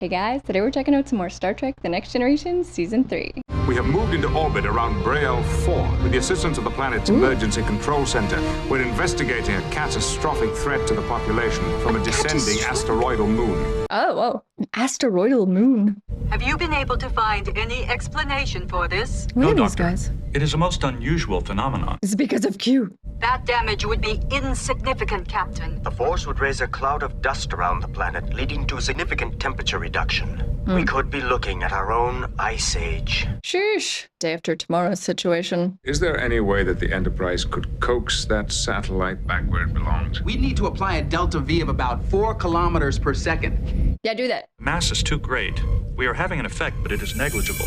Hey guys, today we're checking out some more Star Trek The Next Generation Season 3. We have moved into orbit around Braille 4 with the assistance of the planet's emergency control center. We're investigating a catastrophic threat to the population from a descending asteroidal moon. Oh, whoa. An asteroidal moon. Have you been able to find any explanation for this? Look at these Doctor. guys. It is a most unusual phenomenon. This is because of Q. That damage would be insignificant, Captain. The force would raise a cloud of dust around the planet, leading to a significant temperature reduction. We could be looking at our own ice age. Sheesh. Day after tomorrow's situation. Is there any way that the Enterprise could coax that satellite back where it belongs? We need to apply a delta V of about 4 kilometers per second. Yeah, do that. Mass is too great. We are having an effect, but it is negligible.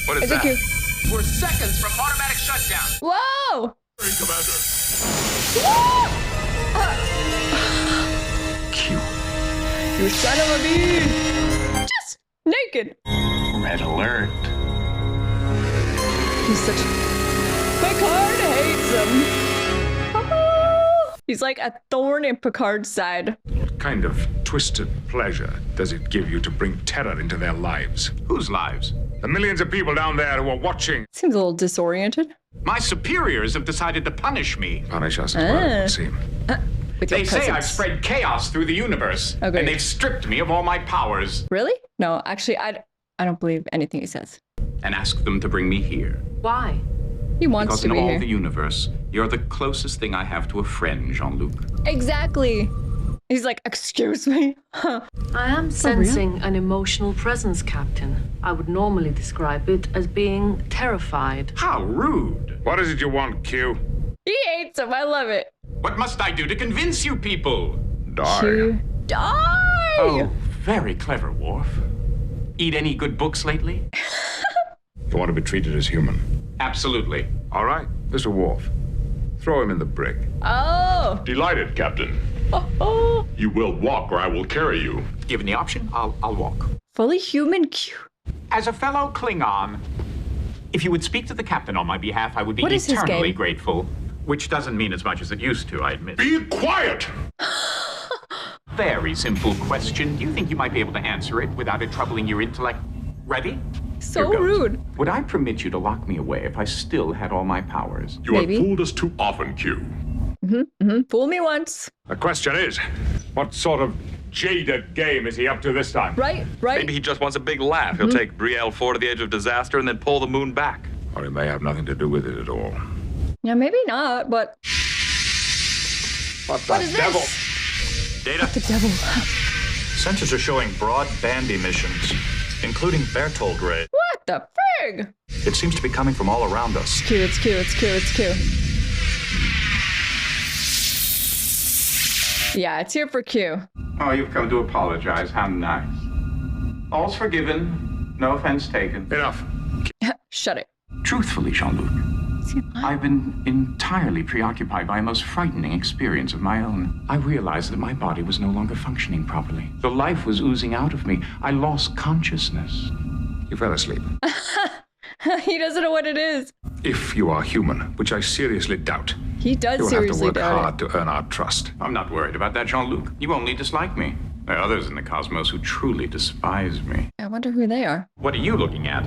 What Is it that? Q? We're seconds from automatic shutdown. Whoa! Commander. Q. You son of a bee! Just naked. Red alert. He's such... Picard hates him. He's like a thorn in Picard's side. What kind of twisted pleasure does it give you to bring terror into their lives? Whose lives? The millions of people down there who are watching. Seems a little disoriented. My superiors have decided to punish me. Punish us as well, it would seem. With your They say I've presence. spread chaos through the universe, Okay. and they've stripped me of all my powers. Really? No, actually, I don't believe anything he says. And asked them to bring me here. Why? He wants Because to in be all here. the universe, you're the closest thing I have to a friend, Jean-Luc. Exactly. He's like, excuse me. I am sensing an emotional presence, Captain. I would normally describe it as being terrified. How rude. What is it you want, Q? He hates him. I love it. What must I do to convince you people? Die. Q, die! Oh, very clever, Worf. Eat any good books lately? You want to be treated as human. Absolutely. All right, Mr. Worf. Throw him in the brig. Oh! Delighted, Captain. Oh! You will walk or I will carry you. Given the option, I'll walk. Fully human Q. As a fellow Klingon, if you would speak to the captain on my behalf, I would be What is his eternally game? grateful. Which doesn't mean as much as it used to, I admit. Be quiet! Very simple question. Do you think you might be able to answer it without it troubling your intellect? Ready? So Here goes. rude. Would I permit you to lock me away if I still had all my powers? You Maybe. have fooled us too often, Q. Fool me once. The question is, what sort of jaded game is he up to this time? Right? Maybe he just wants a big laugh. He'll take Brielle 4 to the edge of disaster and then pull the moon back. Or he may have nothing to do with it at all. Yeah, maybe not, but What what the is devil? this? Data. The devil. Sensors are showing broad band emissions, including Berthold ray. What the frig? It seems to be coming from all around us. Q, it's Q, it's Q, it's Q. Yeah, it's here for Q. Oh, you've come to apologize. How nice. All's forgiven. No offense taken. Enough. Shut it. Truthfully, Jean-Luc, I've been entirely preoccupied by a most frightening experience of my own. I realized that my body was no longer functioning properly. The life was oozing out of me. I lost consciousness. You fell asleep. He doesn't know what it is. If you are human, which I seriously doubt, He does you will have to seriously work doubt hard to earn our trust. I'm not worried about that, Jean-Luc. You only dislike me. There are others in the cosmos who truly despise me. it. I wonder who they are. What are you looking at?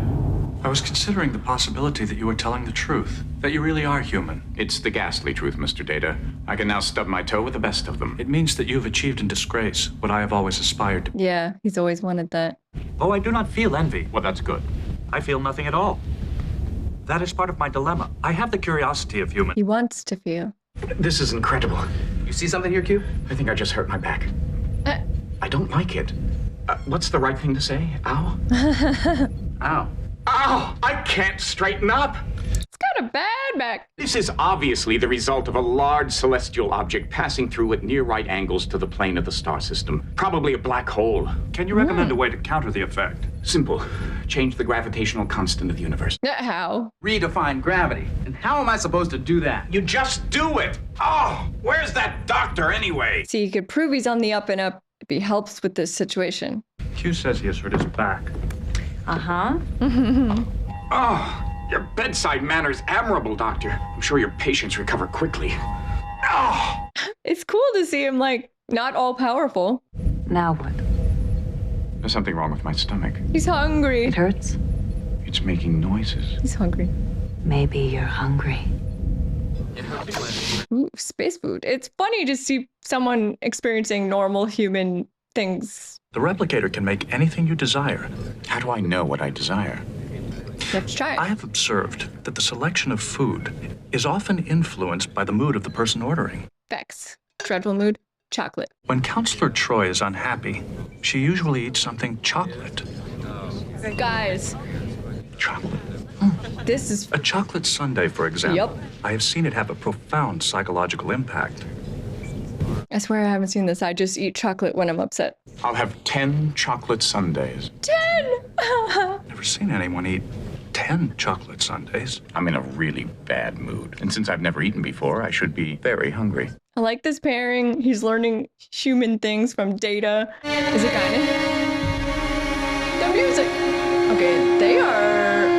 I was considering the possibility that you were telling the truth, that you really are human. It's the ghastly truth, Mr. Data. I can now stub my toe with the best of them. It means that you have achieved in disgrace what I have always aspired to. Yeah, he's always wanted that. Oh, I do not feel envy. Well, that's good. I feel nothing at all. That is part of my dilemma. I have the curiosity of human. He wants to feel. This is incredible. You see something here, Q? I think I just hurt my back. Uh. I don't like it. What's the right thing to say? Ow? Ow. Ow! I can't straighten up! It's got a bad back. This is obviously the result of a large celestial object passing through at near right angles to the plane of the star system. Probably a black hole. Can you recommend a way to counter the effect? Simple. Change the gravitational constant of the universe. How? Redefine gravity. And how am I supposed to do that? You just do it! Oh, where's that doctor anyway? See, he could prove he's on the up and up if he helps with this situation. Q says he has hurt his back. Uh-huh. Oh, your bedside manner's admirable, Doctor. I'm sure your patients recover quickly. Oh! It's cool to see him, like, not all powerful. Now what? There's something wrong with my stomach. He's hungry. It hurts? It's making noises. He's hungry. Maybe you're hungry. Ooh, space food. It's funny to see someone experiencing normal human things. The replicator can make anything you desire. How do I know what I desire? You have to try it. I have observed that the selection of food is often influenced by the mood of the person ordering. Bex. Dreadful mood. Chocolate. When Counselor Troy is unhappy, she usually eats something chocolate. Guys, Chocolate. this is... A chocolate sundae, for example. Yep. I have seen it have a profound psychological impact. I swear I haven't seen this. I just eat chocolate when I'm upset. I'll have 10 chocolate sundaes. 10! Never seen anyone eat 10 chocolate sundaes. I'm in a really bad mood. And since I've never eaten before, I should be very hungry. I like this pairing. He's learning human things from Data. Is it kind of? The music. Okay,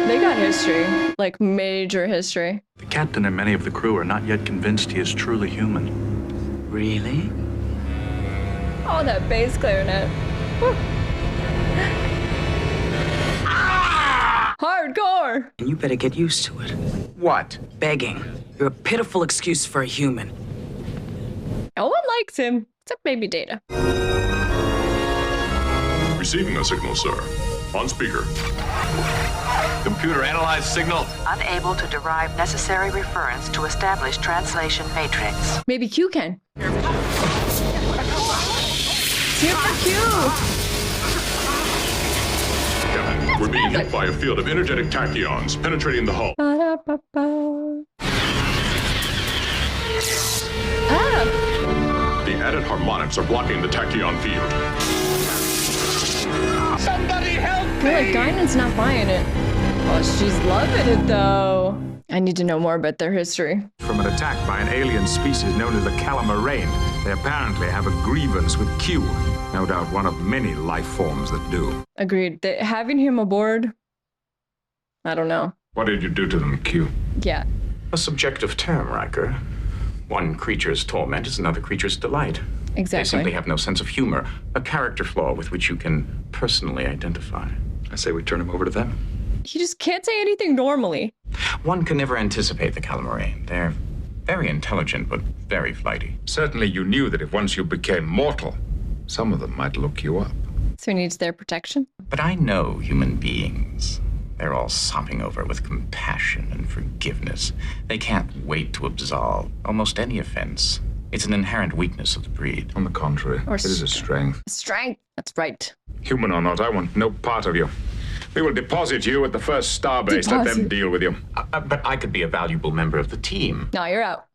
they got history. Like major history. The captain and many of the crew are not yet convinced he is truly human. Really? Oh, that bass clarinet. Woo. Hardcore. And you better get used to it. What? Begging. You're a pitiful excuse for a human. No one likes him, except maybe Data. Receiving a signal, sir. On speaker. Computer analyze signal. Unable to derive necessary reference to establish translation matrix. Maybe Q can. Here for Q. Captain, we're being hit by a field of energetic tachyons penetrating the hull. Ba-da-ba-ba. Ah, The added harmonics are blocking the tachyon field. I feel like Guinan's not buying it. Oh, she's loving it though. I need to know more about their history. From an attack by an alien species known as the Calamarain, they apparently have a grievance with Q. No doubt one of many life forms that do. Agreed. Having him aboard, I don't know. What did you do to them, Q? Yeah. A subjective term, Riker. One creature's torment is another creature's delight. They simply Exactly. have no sense of humor, a character flaw with which you can personally identify. I say we turn him over to them. He just can't say anything normally. One can never anticipate the Calamarain. They're very intelligent, but very flighty. Certainly you knew that if once you became mortal, some of them might look you up. So he needs their protection. But I know human beings. They're all sopping over with compassion and forgiveness. They can't wait to absolve almost any offense. It's an inherent weakness of the breed. On the contrary, Or it is a strength. Strength. That's right. Human or not, I want no part of you. We will deposit you at the first starbase. Let them Deposit. deal with you. But I could be a valuable member of the team. No, you're out.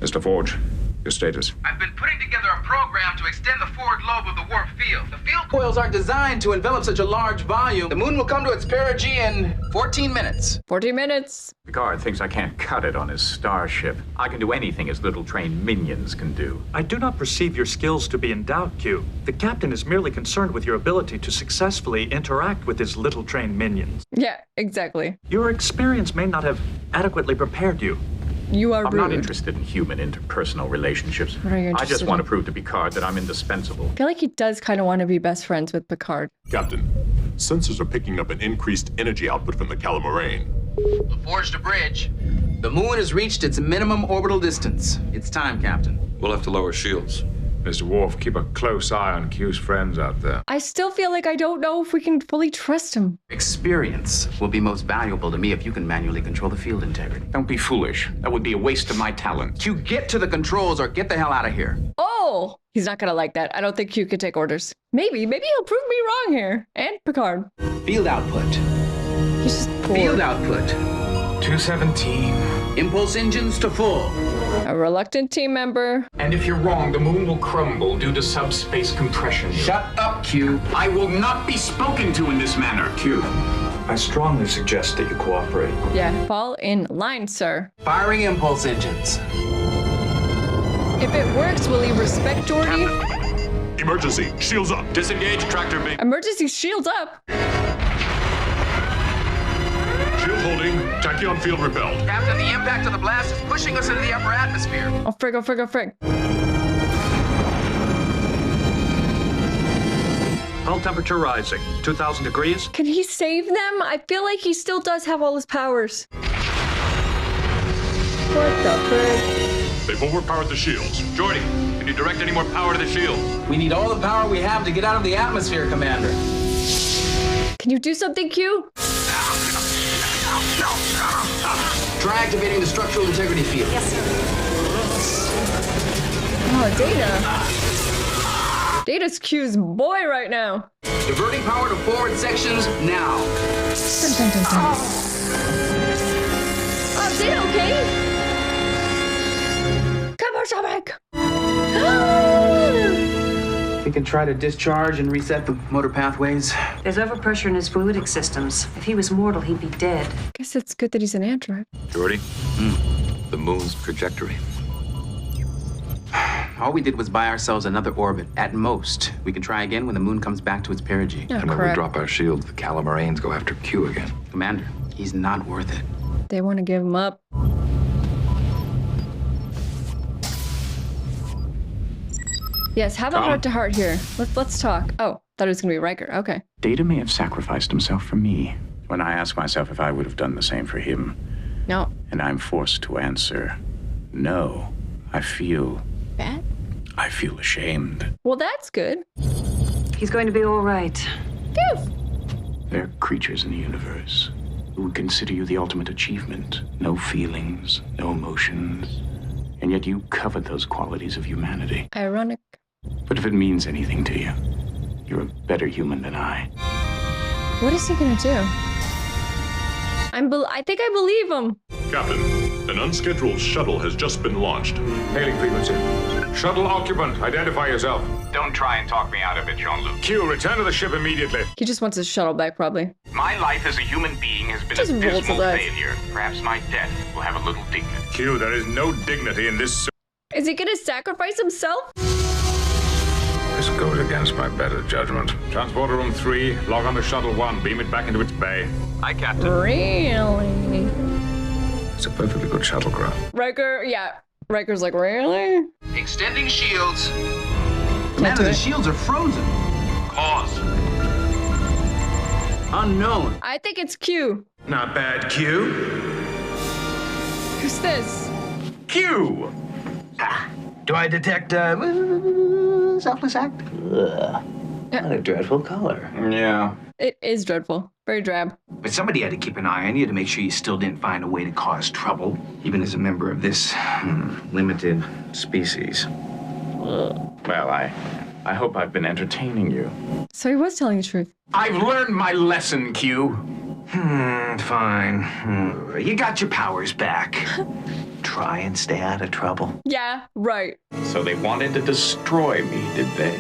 Mr. Forge, your status. I've been putting together a program to extend the forward lobe of the warp field. The field coils aren't designed to envelop such a large volume. The moon will come to its perigee in 14 minutes. 14 minutes. Picard thinks I can't cut it on his starship. I can do anything his little trained minions can do. I do not perceive your skills to be in doubt, Q. The captain is merely concerned with your ability to successfully interact with his little trained minions. Yeah, exactly. Your experience may not have adequately prepared you. You are I'm rude. not interested in human interpersonal relationships. What are you I interested just want to in? prove to Picard that I'm indispensable. I feel like he does kind of want to be best friends with Picard. Captain, sensors are picking up an increased energy output from the Calamarain. The forge to bridge. The moon has reached its minimum orbital distance. It's time, Captain. We'll have to lower shields. Mr. Worf, keep a close eye on Q's friends out there. I still feel like I don't know if we can fully trust him. Experience will be most valuable to me if you can manually control the field integrity. Don't be foolish. That would be a waste of my talent. Q, get to the controls or get the hell out of here. Oh, he's not gonna like that. I don't think Q can take orders. Maybe he'll prove me wrong here. And Picard. Field output. He's just bored. Field output. 217. Impulse engines to full. A reluctant team member. And if you're wrong, the moon will crumble due to subspace compression. Shut up, Q. I will not be spoken to in this manner. Q, I strongly suggest that you cooperate. Yeah, fall in line, sir. Firing impulse engines. If it works, will he respect Geordi? Emergency, shields up. Disengage tractor beam. Emergency shields up. Shield holding, tachyon field repelled. Captain, the impact of the blast is pushing us into the upper atmosphere. Oh, frig, Hull temperature rising. 2,000 degrees. Can he save them? I feel like he still does have all his powers. What the frick? They've overpowered the shields. Jordy, can you direct any more power to the shield? We need all the power we have to get out of the atmosphere, Commander. Can you do something, Q? Try activating the structural integrity field. Yes, sir. Oh, Data. Data's Q's boy right now. Diverting power to forward sections now. Dun, dun, dun, dun. Oh, Data, okay? Come on, Shabak! We can try to discharge and reset the motor pathways. There's overpressure in his fluidic systems. If he was mortal, he'd be dead. Guess it's good that he's an android. Jordy, the moon's trajectory. All we did was buy ourselves another orbit, at most. We can try again when the moon comes back to its perigee. Oh, And when we drop our shields, the Calamarains go after Q again. Commander, he's not worth it. They want to give him up. Yes, have a heart-to-heart here. Let's talk. Oh, thought it was gonna be Riker. Okay. Data may have sacrificed himself for me. When I ask myself if I would have done the same for him, No. and I'm forced to answer, no, I feel Bad? ashamed. Well, that's good. He's going to be all right. Good. There are creatures in the universe who would consider you the ultimate achievement. No feelings, no emotions. And yet you covet those qualities of humanity. Ironic. But if it means anything to you, you're a better human than I. What is he gonna do? I think I believe him. Captain, an unscheduled shuttle has just been launched. Hailing frequency. Shuttle occupant, identify yourself. Don't try and talk me out of it, Jean-Luc. Q, return to the ship immediately. He just wants his shuttle back, probably. My life as a human being has been Just a rolls dismal his eyes. failure. Perhaps my death will have a little dignity. Q, there is no dignity in this. Is he gonna sacrifice himself? This goes against my better judgment. Transporter room 3, log on to shuttle 1, beam it back into its bay. Aye, Captain. Really? It's a perfectly good shuttlecraft. Riker, yeah. Riker's like, really? Extending shields. Can't Commander, do the it. shields are frozen. Cause. Unknown. I think it's Q. Not bad, Q. Who's this? Q! Do I detect selfless act? What a dreadful color. Yeah. It is dreadful. Very drab. But somebody had to keep an eye on you to make sure you still didn't find a way to cause trouble, even as a member of this limited species. Well, I hope I've been entertaining you. So he was telling the truth. I've learned my lesson, Q. Fine. You got your powers back. Try and stay out of trouble. Yeah, right. So they wanted to destroy me, did they?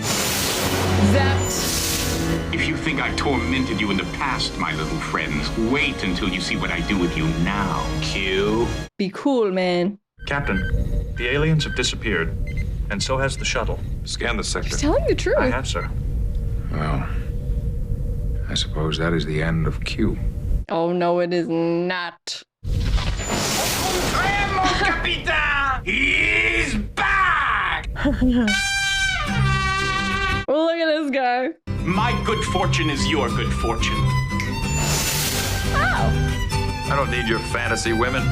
Zapped. If you think I tormented you in the past, my little friends, wait until you see what I do with you now. Q. Be cool, man. Captain, the aliens have disappeared, and so has the shuttle. Scan the sector. He's telling the truth. I have, sir. Well, I suppose that is the end of Q. Oh, no, it is not. He's back! Well, look at this guy. My good fortune is your good fortune. Oh. I don't need your fantasy women.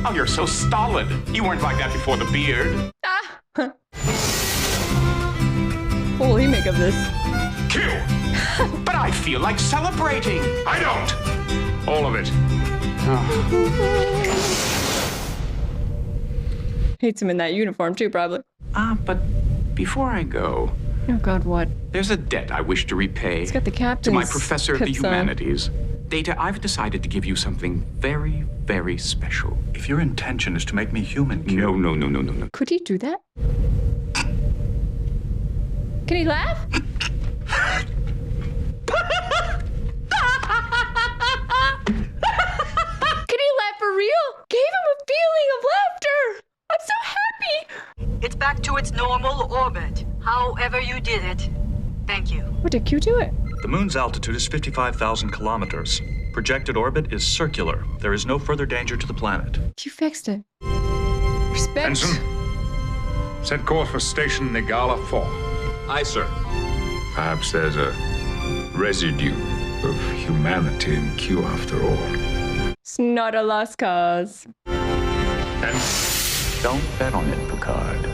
Oh, you're so stolid. You weren't like that before the beard. Ah. What will he make of this? Q! But I feel like celebrating. I don't! All of it. Hates him in that uniform, too, probably. But before I go, Oh, God, what? there's a debt I wish to repay He's got the to captain's my professor of the pits on. humanities. Data, I've decided to give you something very, very special. If your intention is to make me human, Q. No. Could he do that? Can he laugh? Can he laugh for real? Gave him a feeling of laughter. I'm so happy. It's back to its normal orbit. However you did it. Thank you. What did Q do it? The moon's altitude is 55,000 kilometers. Projected orbit is circular. There is no further danger to the planet. Q fixed it. Respect. Ensign, set course for Station Nigala 4. Aye, sir. Perhaps there's a residue of humanity in Q after all. It's not a lost cause. And don't bet on it, Picard.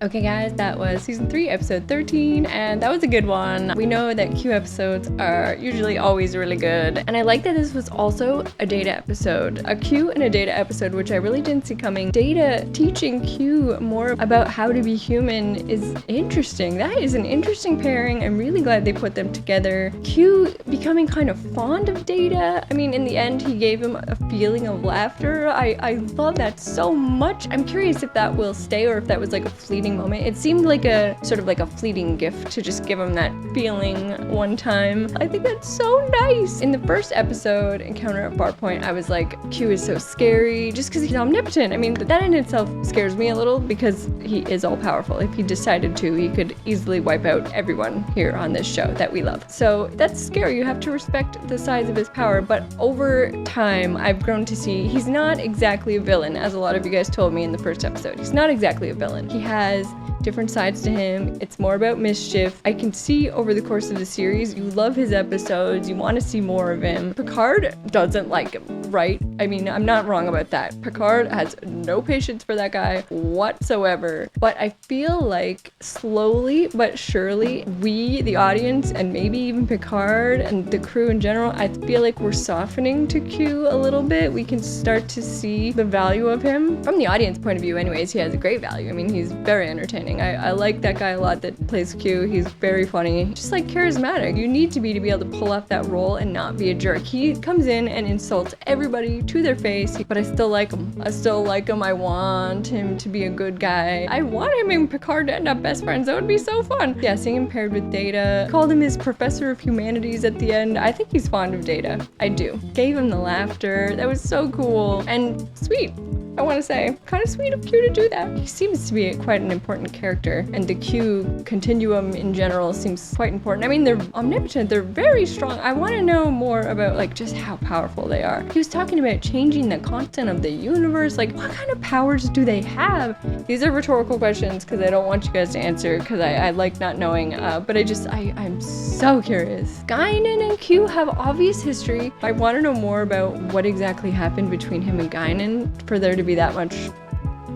Okay guys, that was season 3, episode 13, and that was a good one. We know that Q episodes are usually always really good, and I like that this was also a Data episode. A Q and a Data episode, which I really didn't see coming. Data teaching Q more about how to be human is interesting. That is an interesting pairing. I'm really glad they put them together. Q becoming kind of fond of Data. I mean, in the end, he gave him a feeling of laughter. I love that so much. I'm curious if that will stay or if that was like a fleeting moment. It seemed like a sort of like a fleeting gift to just give him that feeling one time. I think that's so nice. In the first episode, Encounter at Farpoint, I was like, Q is so scary just because he's omnipotent. I mean, that in itself scares me a little because he is all powerful. If he decided to, he could easily wipe out everyone here on this show that we love. So that's scary. You have to respect the size of his power. But over time, I've grown to see he's not exactly a villain, as a lot of you guys told me in the first episode. He's not exactly a villain. He has different sides to him. It's more about mischief. I can see over the course of the series, you love his episodes, you want to see more of him. Picard doesn't like him, right? I mean, I'm not wrong about that. Picard has no patience for that guy whatsoever. But I feel like slowly but surely, we, the audience, and maybe even Picard and the crew in general, I feel like we're softening to Q a little bit. We can start to see the value of him. From the audience point of view anyways, he has a great value. I mean, he's very entertaining. I like that guy a lot that plays Q. He's very funny. Just like charismatic. You need to be able to pull off that role and not be a jerk. He comes in and insults everybody to their face, but I still like him. I still like him. I want him to be a good guy. I want him and Picard to end up best friends. That would be so fun. Yeah, seeing him paired with Data. Called him his professor of humanities at the end. I think he's fond of Data. I do. Gave him the laughter. That was so cool and sweet. I want to say, kind of sweet of Q to do that. He seems to be quite an important character, and the Q continuum in general seems quite important. I mean, they're omnipotent, they're very strong. I want to know more about like just how powerful they are. He was talking about changing the content of the universe. Like, what kind of powers do they have? These are rhetorical questions because I don't want you guys to answer because I like not knowing, but I'm so curious. Guinan and Q have obvious history. I want to know more about what exactly happened between him and Guinan for there to be that much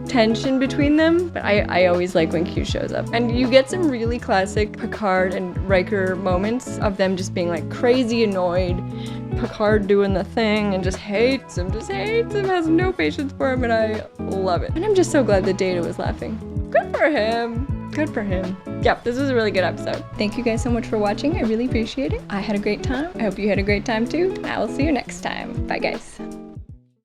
tension between them, but I always like when Q shows up. And you get some really classic Picard and Riker moments of them just being like crazy annoyed, Picard doing the thing and just hates him, has no patience for him, and I love it. And I'm just so glad that Data was laughing. Good for him. Good for him. Yeah, this was a really good episode. Thank you guys so much for watching. I really appreciate it. I had a great time. I hope you had a great time too. I will see you next time. Bye guys.